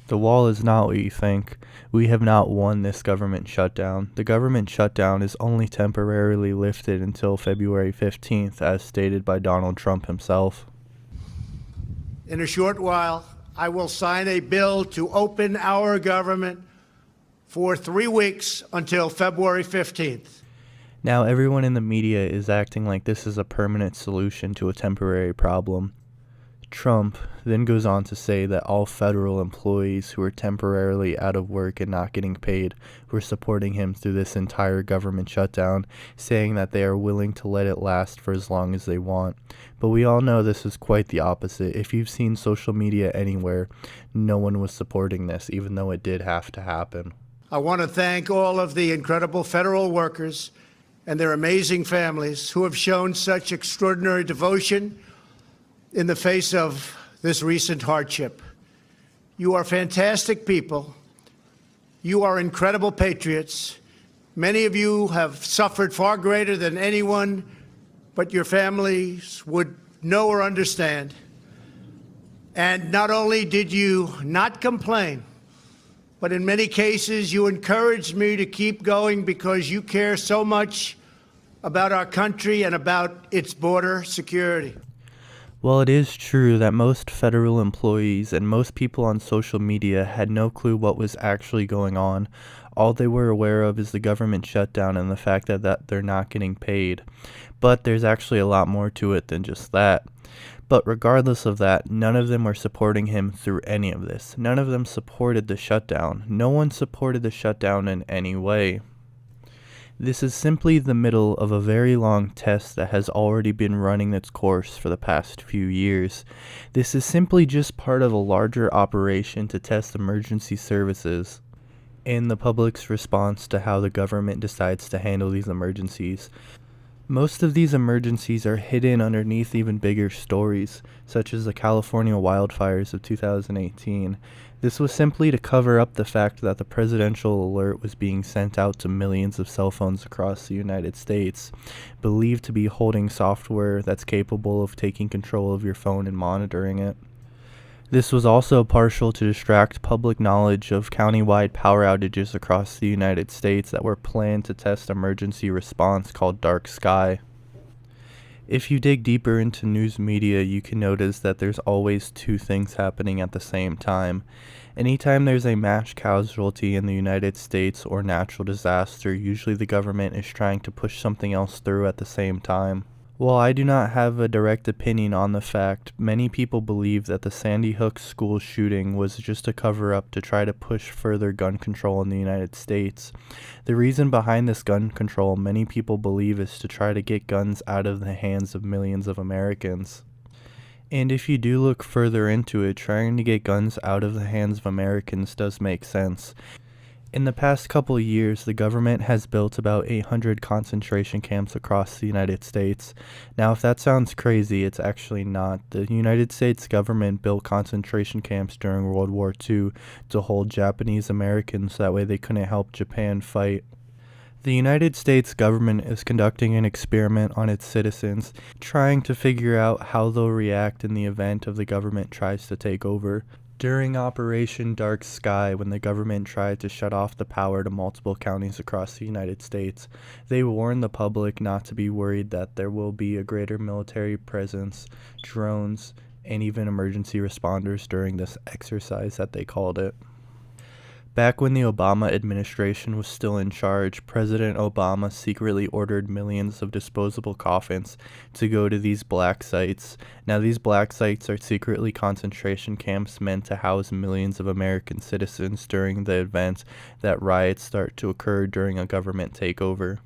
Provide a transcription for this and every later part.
The wall is not what you think. We have not won this government shutdown. The government shutdown is only temporarily lifted until February 15th, as stated by Donald Trump himself. In a short while, I will sign a bill to open our government for 3 weeks until February 15th. Now, everyone in the media is acting like this is a permanent solution to a temporary problem. Trump then goes on to say that all federal employees who are temporarily out of work and not getting paid were supporting him through this entire government shutdown, saying that they are willing to let it last for as long as they want. But we all know this is quite the opposite. If you've seen social media anywhere, no one was supporting this, even though it did have to happen. I want to thank all of the incredible federal workers and their amazing families who have shown such extraordinary devotion in the face of this recent hardship. You are fantastic people. You are incredible patriots. Many of you have suffered far greater than anyone but your families would know or understand. And not only did you not complain, but in many cases you encouraged me to keep going because you care so much about our country and about its border security. Well, it is true that most federal employees and most people on social media had no clue what was actually going on. All they were aware of is the government shutdown and the fact that they're not getting paid. But there's actually a lot more to it than just that. But regardless of that, none of them were supporting him through any of this. None of them supported the shutdown. No one supported the shutdown in any way. This is simply the middle of a very long test that has already been running its course for the past few years. This is simply just part of a larger operation to test emergency services and the public's response to how the government decides to handle these emergencies. Most of these emergencies are hidden underneath even bigger stories, such as the California wildfires of 2018. This was simply to cover up the fact that the presidential alert was being sent out to millions of cell phones across the United States, believed to be holding software that's capable of taking control of your phone and monitoring it. This was also partial to distract public knowledge of countywide power outages across the United States that were planned to test emergency response called Dark Sky. If you dig deeper into news media, you can notice that there's always two things happening at the same time. Anytime there's a mass casualty in the United States or natural disaster, usually the government is trying to push something else through at the same time. While I do not have a direct opinion on the fact, many people believe that the Sandy Hook school shooting was just a cover-up to try to push further gun control in the United States. The reason behind this gun control, many people believe, is to try to get guns out of the hands of millions of Americans. And if you do look further into it, trying to get guns out of the hands of Americans does make sense. In the past couple years, the government has built about 800 concentration camps across the United States. Now, if that sounds crazy, it's actually not. The United States government built concentration camps during World War II to hold Japanese Americans so that way they couldn't help Japan fight. The United States government is conducting an experiment on its citizens, trying to figure out how they'll react in the event of the government tries to take over. During Operation Dark Sky, when the government tried to shut off the power to multiple counties across the United States, they warned the public not to be worried that there will be a greater military presence, drones, and even emergency responders during this exercise that they called it. Back when the Obama administration was still in charge, President Obama secretly ordered millions of disposable coffins to go to these black sites. Now, these black sites are secretly concentration camps meant to house millions of American citizens during the event that riots start to occur during a government takeover.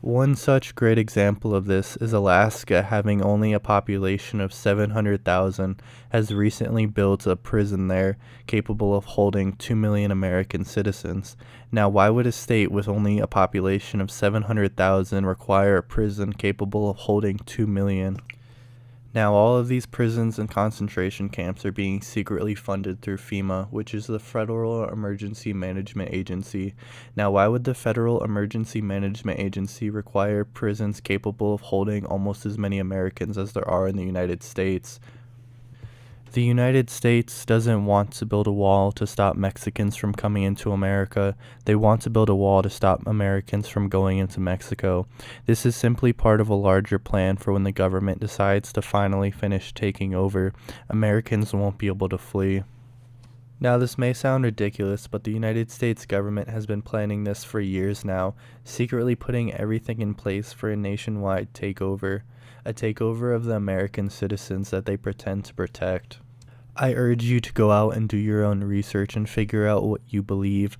One such great example of this is Alaska, having only a population of 700,000, has recently built a prison there capable of holding 2 million American citizens. Now, why would a state with only a population of 700,000 require a prison capable of holding 2 million? Now, all of these prisons and concentration camps are being secretly funded through FEMA, which is the Federal Emergency Management Agency. Now, why would the Federal Emergency Management Agency require prisons capable of holding almost as many Americans as there are in the United States? The United States doesn't want to build a wall to stop Mexicans from coming into America. They want to build a wall to stop Americans from going into Mexico. This is simply part of a larger plan for when the government decides to finally finish taking over. Americans won't be able to flee. Now, this may sound ridiculous, but the United States government has been planning this for years now, secretly putting everything in place for a nationwide takeover, a takeover of the American citizens that they pretend to protect. I urge you to go out and do your own research and figure out what you believe.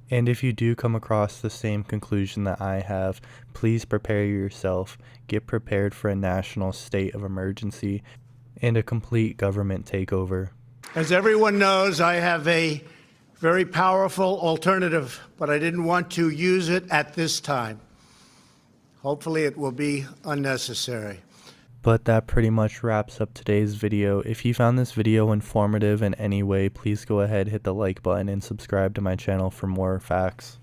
And if you do come across the same conclusion that I have, please prepare yourself. Get prepared for a national state of emergency and a complete government takeover. As everyone knows, I have a very powerful alternative, but I didn't want to use it at this time. Hopefully it will be unnecessary. But that pretty much wraps up today's video. If you found this video informative in any way, please go ahead, hit the like button, and subscribe to my channel for more facts.